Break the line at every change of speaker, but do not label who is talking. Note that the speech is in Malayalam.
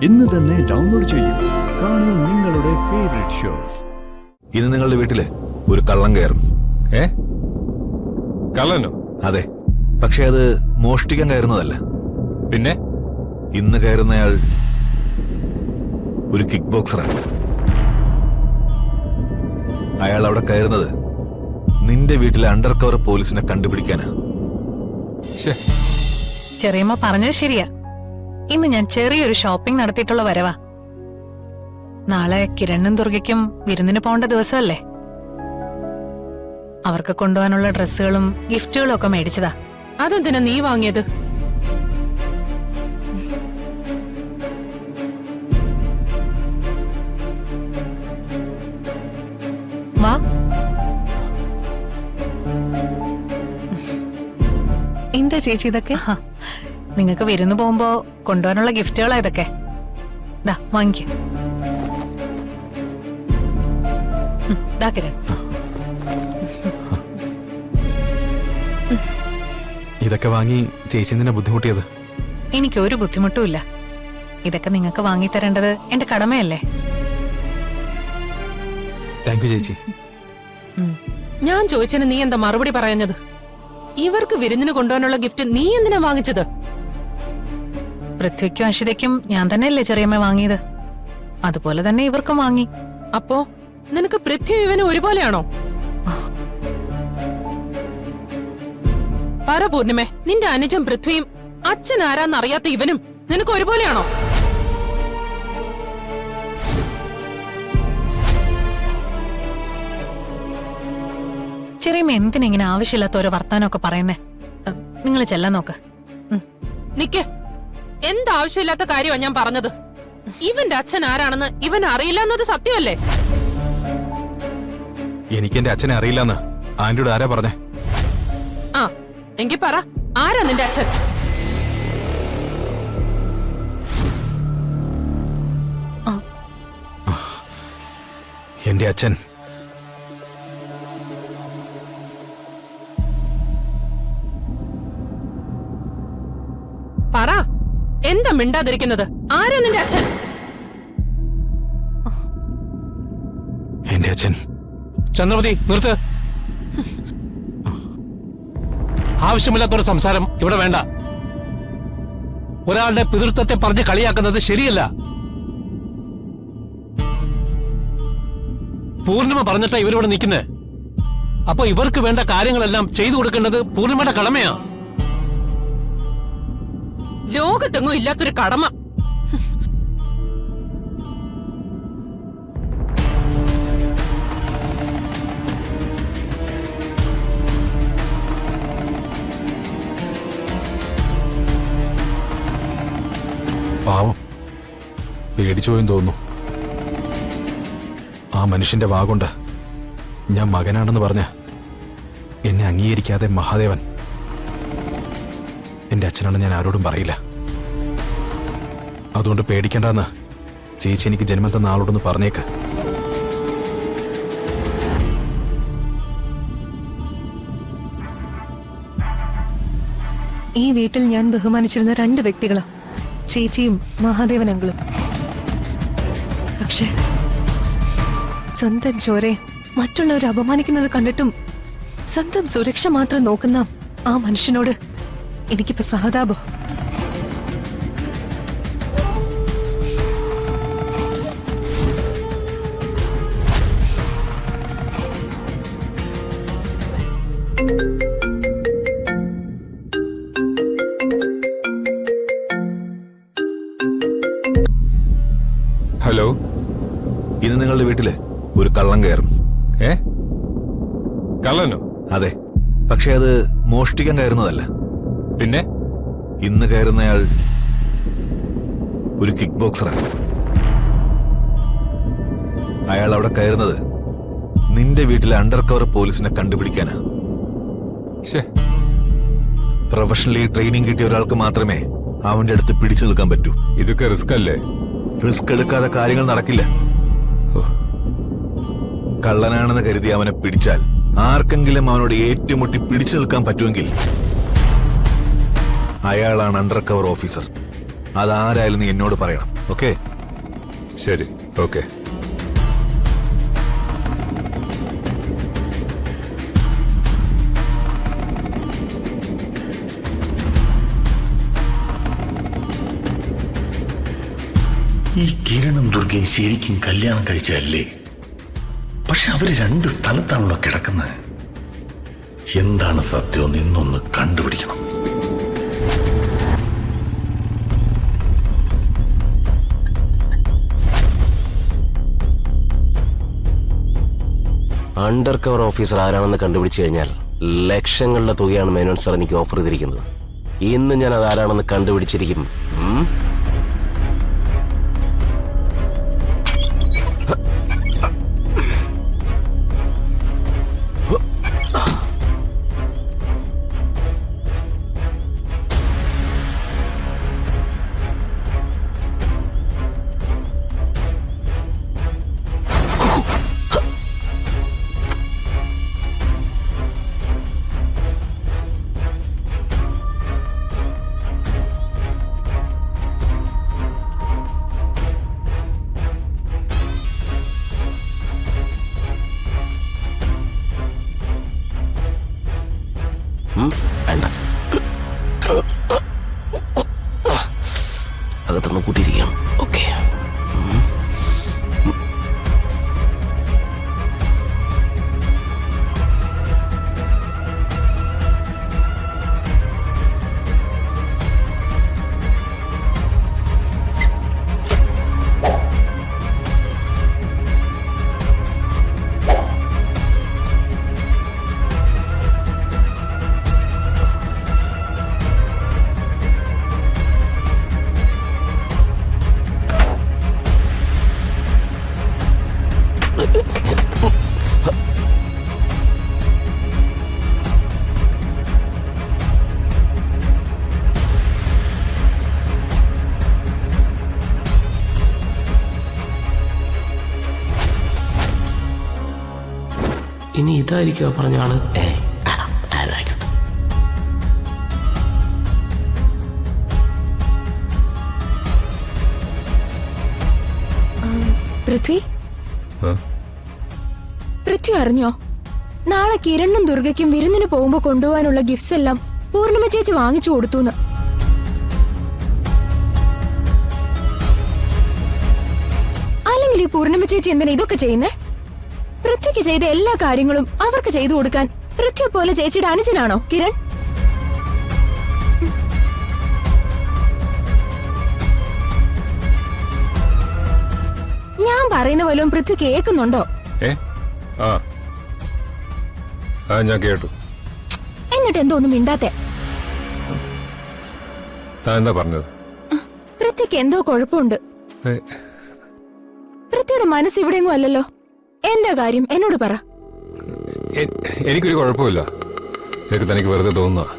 ഇന്ന് തന്നെ ഡൗൺലോഡ് ചെയ്യൂ. കാണൂ നിങ്ങളുടെ ഫേവറേറ്റ് ഷോസ്.
ഇന്ന് നിങ്ങളുടെ വീട്ടില് ഒരു കള്ളം കയറും.
കള്ളനോ?
അതെ, പക്ഷെ അത് മോഷ്ടിക്കാൻ കയറുന്നതല്ല.
പിന്നെ
ഇന്ന് കയറുന്നയാൾ ഒരു കിക്ക് ബോക്സറാണ്. അയാൾ അവിടെ കയറുന്നത് നിന്റെ വീട്ടിലെ അണ്ടർ കവർ പോലീസിനെ കണ്ടുപിടിക്കാനാ.
ചെറിയമ്മ പറഞ്ഞത് ശരിയാ. ഇന്ന് ഞാൻ ചെറിയൊരു ഷോപ്പിംഗ് നടത്തിയിട്ടുള്ള വരവാ. നാളെ കിരണ്ണും ദുർഗയ്ക്കും വിരുന്നിന് പോകേണ്ട ദിവസമല്ലേ. അവർക്ക് കൊണ്ടുപോകാനുള്ള ഡ്രസ്സുകളും ഗിഫ്റ്റുകളും ഒക്കെ മേടിച്ചതാ.
അതെന്തിനാ നീ വാങ്ങിയത്?
വാ.
എന്താ ചേച്ചി ഇതൊക്കെ?
നിങ്ങൾക്ക് വിരുന്ന് പോകുമ്പോ കൊണ്ടുപോകാനുള്ള ഗിഫ്റ്റുകളാ ഇതൊക്കെ. ദാ വാങ്ങിക്ക. ദാ കിരൺ.
ഇതൊക്കെ വാങ്ങി ചേച്ചി എന്തിനാ ബുദ്ധിമുട്ടിയത്?
എനിക്കൊരു ബുദ്ധിമുട്ടുമില്ല. ഇതൊക്കെ നിങ്ങൾക്ക് വാങ്ങിത്തരേണ്ടത് എന്റെ കടമയല്ലേ.
താങ്ക് യു ചേച്ചി.
ഞാൻ ചോദിച്ചതിന് നീ എന്താ മറുപടി പറയുന്നത്? ഇവർക്ക് വിരുന്നിന് കൊണ്ടുപോകാനുള്ള ഗിഫ്റ്റ് നീ എന്തിനാ വാങ്ങിച്ചത്?
പൃഥ്വിക്കും അഷിതയ്ക്കും ഞാൻ തന്നെയല്ലേ ചെറിയമ്മ വാങ്ങിയത്. അതുപോലെ തന്നെ ഇവർക്കും വാങ്ങി.
അപ്പോ നിനക്ക് പൃഥ്വി ഇവനും ഒരുപോലെയാണോ? പറ പൂർണിമേ, നിന്റെ അനുജൻ പൃഥ്വിയും അച്ഛൻ ആരാന്നറിയാത്ത ഇവനും നിനക്ക് ഒരുപോലെയാണോ?
ചെറിയമ്മ എന്തിനെങ്ങനെ ആവശ്യമില്ലാത്ത ഓരോ വർത്താനമൊക്കെ പറയുന്നേ? നിങ്ങൾ ചെല്ലാൻ നോക്ക്.
നിക്ക്, എന്താവശ്യമില്ലാത്ത കാര്യമാണ് ഞാൻ പറഞ്ഞത്. ഇവന്റെ അച്ഛൻ ആരാണെന്ന് ഇവൻ അറിയില്ല എന്നത് സത്യമല്ലേ?
എനിക്ക് എന്റെ അച്ഛനെ അറിയില്ലെന്ന് ആന്റിയോട് ആരാ പറഞ്ഞേ?
ആ, എങ്കി പറ, ആരാ നിന്റെ അച്ഛൻ?
എന്റെ അച്ഛൻ
പറ, എന്താ മിണ്ടാതിരിക്കുന്നത്? ആരാ നിന്റെ അച്ഛൻ?
എന്റെ അച്ഛൻ
ചന്ദ്രമതി, നിർത്ത്. ആവശ്യമില്ലാത്തൊരു സംസാരം ഇവിടെ വേണ്ട. ഒരാളുടെ പിതൃത്വത്തെ പറഞ്ഞ് കളിയാക്കുന്നത് ശരിയല്ല. പൂർണിമ പറഞ്ഞിട്ടാ ഇവരിവിടെ നിൽക്കുന്നേ. അപ്പൊ ഇവർക്ക് വേണ്ട കാര്യങ്ങളെല്ലാം ചെയ്തു കൊടുക്കേണ്ടത് പൂർണിമയുടെ കടമയാ.
ലോകത്തെങ്ങും ഇല്ലാത്തൊരു കടമ.
പാവം പേടിച്ചു പോയെന്ന് തോന്നുന്നു. ആ മനുഷ്യന്റെ വാഗൊണ്ട് ഞാൻ മകനാണെന്ന് പറഞ്ഞ എന്നെ അംഗീകരിക്കാതെ മഹാദേവൻ എന്റെ അച്ഛനാണ് ഞാൻ ആരോടും പറയില്ല. അതുകൊണ്ട് പേടിക്കണ്ടെന്ന് ചേച്ചി എനിക്ക് ജന്മം തന്ന ആളോടൊന്ന് പറഞ്ഞേക്ക്.
ഈ വീട്ടിൽ ഞാൻ ബഹുമാനിച്ചിരുന്ന രണ്ട് വ്യക്തികളാ, ചേച്ചിയും മഹാദേവൻ അങ്കിളും. പക്ഷേ സ്വന്തം ചോരെ മറ്റുള്ളവർ അപമാനിക്കുന്നത് കണ്ടിട്ടും സ്വന്തം സുരക്ഷ മാത്രം നോക്കുന്ന ആ മനുഷ്യനോട് എനിക്കിപ്പോ സഹതാപം.
ഹലോ,
ഇന്ന് നിങ്ങളുടെ വീട്ടില് ഒരു കള്ളം കയറും.
കള്ളനോ?
അതെ, പക്ഷെ അത് മോഷ്ടിക്കാൻ കയറുന്നതല്ല.
പിന്നെ
ഇന്ന് കയറുന്നയാൾ ഒരു കിക്ക് ബോക്സറാണ്. അയാൾ അവിടെ കയറുന്നത് നിന്റെ വീട്ടിലെ അണ്ടർ കവർ പോലീസിനെ കണ്ടുപിടിക്കാനാ. പ്രൊഫഷണലി ട്രെയിനിങ് കിട്ടിയ ഒരാൾക്ക് മാത്രമേ അവന്റെ അടുത്ത് പിടിച്ചു നിൽക്കാൻ പറ്റൂ.
ഇതൊക്കെ റിസ്ക് അല്ലേ?
റിസ്ക് എടുക്കാതെ കാര്യങ്ങൾ നടക്കില്ല. കള്ളനാണെന്ന് കരുതി അവനെ പിടിച്ചാൽ ആർക്കെങ്കിലും അവനോട് ഏറ്റുമുട്ടി പിടിച്ചു നിൽക്കാൻ പറ്റുമെങ്കിൽ അയാളാണ് അണ്ടർ കവർ ഓഫീസർ. അതാരായാലും നീ എന്നോട് പറയണം. ഓക്കെ?
ശരി, ഓക്കെ.
ഈ കിരണും ദുർഗയും ശരിക്കും കല്യാണം കഴിച്ചതല്ലേ? പക്ഷെ അവര് രണ്ട് സ്ഥലത്താണല്ലോ കിടക്കുന്നത്. എന്താണ് സത്യം നിന്നൊന്ന് കണ്ടുപിടിക്കണം.
അണ്ടർ കവർ ഓഫീസർ ആരാണെന്ന് കണ്ടുപിടിച്ചു കഴിഞ്ഞാൽ ലക്ഷങ്ങളുടെ തുകയാണ് മേനോൻ സാർ എനിക്ക് ഓഫർ ചെയ്തിരിക്കുന്നത്. ഇന്ന് ഞാൻ അത് ആരാണെന്ന് കണ്ടുപിടിച്ചിരിക്കും. വേണ്ട, അകത്തുനിന്ന് കൂട്ടിയിരിക്കാം. ഓക്കെ. ഇനി ഇതായിരിക്കും പറഞ്ഞ ആള്. ആരായിക്കോട്ടെ.
പൃഥ്വി,
ആ?
പൃഥ്വി അറിഞ്ഞോ? നാളെ കിരണ്ണും ദുർഗയ്ക്കും വിരുന്നിന് പോകുമ്പോ കൊണ്ടുപോകാനുള്ള ഗിഫ്റ്റ്സ് എല്ലാം പൂർണിമ ചേച്ചി വാങ്ങിച്ചു കൊടുത്തുന്ന്. അല്ലെങ്കിൽ ഈ പൂർണിമ ചേച്ചി എന്തിനാ ഇതൊക്കെ ചെയ്യുന്നേ? പൃഥ്വിക്ക് ചെയ്ത എല്ലാ കാര്യങ്ങളും അവർക്ക് ചെയ്തു കൊടുക്കാൻ പൃഥ്വി പോലെ ചേച്ചിയുടെ അനുജനാണോ കിരൺ? ഞാൻ പറയുന്ന പോലും പൃഥ്വി കേൾക്കുന്നുണ്ടോ?
ഞാൻ കേട്ടു.
എന്നിട്ട് എന്തോന്നും മിണ്ടാത്തെ?
താൻ എന്താ പറഞ്ഞത്?
പൃഥ്വിക്ക് എന്തോ കുഴപ്പമുണ്ട്. പൃഥ്വിയുടെ മനസ്സ് ഇവിടെയെങ്ങും അല്ലല്ലോ. എന്താ കാര്യം എന്നോട് പറ.
എനിക്കൊരു കുഴപ്പമില്ല. ഇതൊക്കെ തനിക്ക് വെറുതെ തോന്നുക.